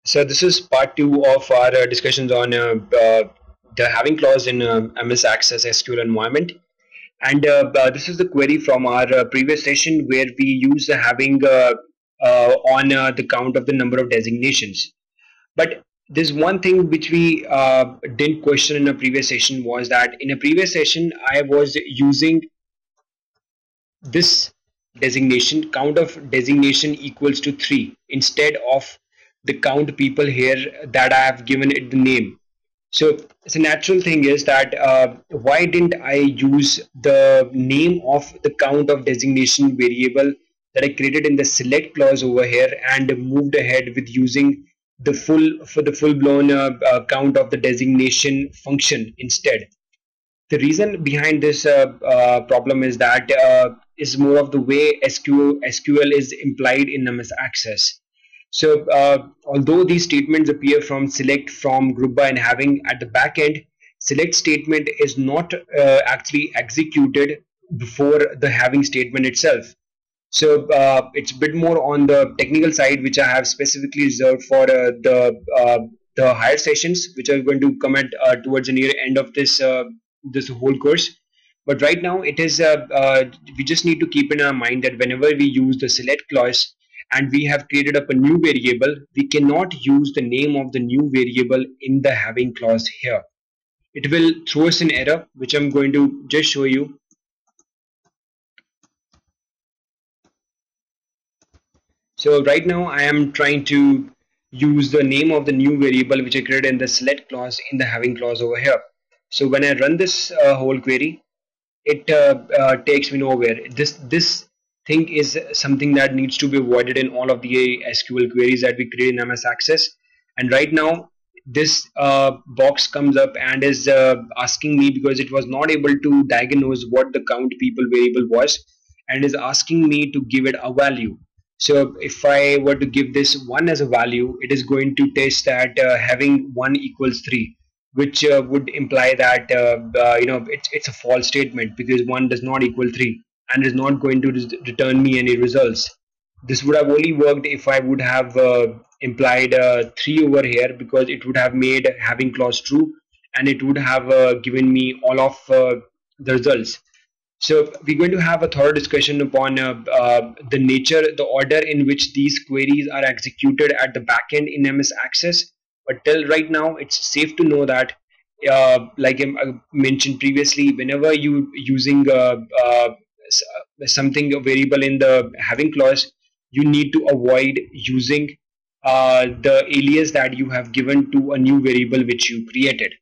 So this is part two of our discussions on the having clause in MS Access SQL environment. And this is the query from our previous session where we use the having on the count of the number of designations. But there's one thing which we didn't question in a previous session was that in a previous session I was using this designation count of designation equals to 3 instead of the count people here that I have given it the name. So it's a natural thing is that why didn't I use the name of the count of designation variable that I created in the select clause over here and moved ahead with using the full blown count of the designation function instead. The reason behind this problem is that is more of the way SQL is implied in MS Access. So, although these statements appear from select, from, group by, and having at the back end, select statement is not actually executed before the having statement itself. So it's a bit more on the technical side, which I have specifically reserved for the higher sessions, which are going to come at towards the near end of this whole course. But right now, it is we just need to keep in our mind that whenever we use the select clause and we have created up a new variable, we cannot use the name of the new variable in the having clause here. It will throw us an error, which I'm going to just show you. So right now I am trying to use the name of the new variable which I created in the select clause in the having clause over here. So when I run this whole query, it takes me nowhere. This thing is something that needs to be avoided in all of the SQL queries that we create in MS Access. And right now, this box comes up and is asking me because it was not able to diagnose what the count people variable was, and is asking me to give it a value. So if I were to give this 1 as a value, it is going to test that having 1 equals 3, which would imply that it's a false statement because 1 does not equal 3 and is not going to return me any results. This would have only worked if I would have implied 3 over here, because it would have made having clause true and it would have given me all of the results. So we're going to have a thorough discussion upon the nature, the order in which these queries are executed at the backend in MS Access. But till right now, it's safe to know that, like I mentioned previously, whenever you using something a variable in the having clause, you need to avoid using the alias that you have given to a new variable which you created.